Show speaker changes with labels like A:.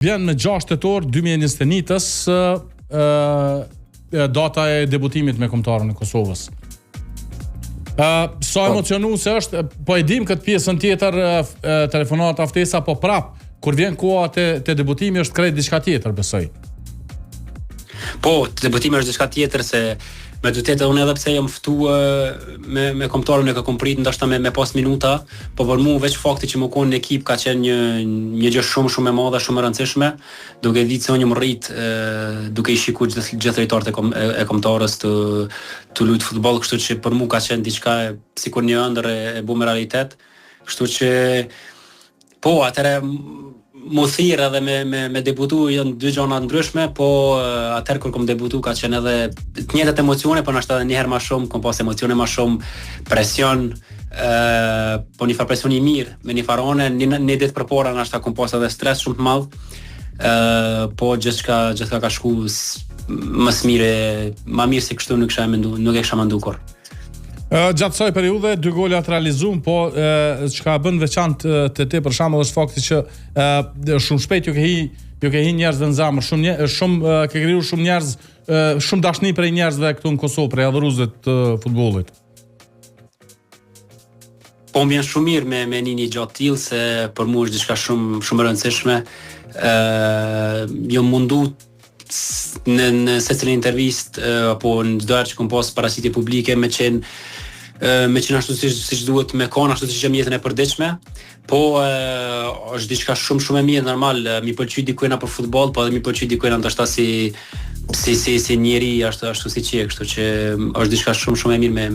A: Vjen në 6 tetor 2021-s data e debutimit me kombëtarën e Kosovës. Sa emocionuese është, po e dim këtë pjesën tjetër telefonata aftesa, po prap kur vjen koha te debutimi është krejt diçka tjetër, besoj.
B: Po, debutimi është diçka tjetër se me të vërtetë unë edhe pse jam ftuar me kombëtarën e kam prit ndoshta me pas minuta, po për mua veç fakti që më kon në ekip ka qenë një gjë shumë e madhe, shumë e rëndësishme, duke ditë se unë më rrit duke i shikuar gjithë drejtorët e kombëtarës të luajt futboll, kështu që për mua ka qenë diçka sikur një ëndër e bu me realitet, kështu që po atëre mu thirr edhe me debutu janë dy gjëra ndryshme, po atëherë kur kam debutu ka qenë edhe të njëjtat emocione, po ndoshta edhe një herë më shumë, kam pas emocione më shumë, presion, po një farë presioni i mirë, me një farone, një ditë përpara ndoshta kam pas edhe stres shumë të madh, po gjithçka ka shku më mirë se kështu nuk e kisha menduar kur.
A: Gjatë kësaj periudhe 2 golat realizuam, po çka bën veçantë te për shembull është fakti që shumë shpejt ju ke hi njerëz në zemër, shumë ke krijuar shumë njerëz, shumë dashni prej njerëzve këtu në Kosovë, prej adhuruesve të futbollit.
B: Po më vjen shumë mirë me një gjatë tillë se për mua është diçka shumë e rëndësishme. Jo mundu në secilin intervistë apo në çdo herë që kam pas paraqitje publike me qenë ashtu siç duhet, me kon ashtu siç jam jetën e përditshme, po është diçka shumë e mirë, normal, mi pëlqej dikujt për futboll, po edhe mi pëlqej dikujt ndoshta si njeri ashtu siç je, kështu që është diçka shumë e mirë me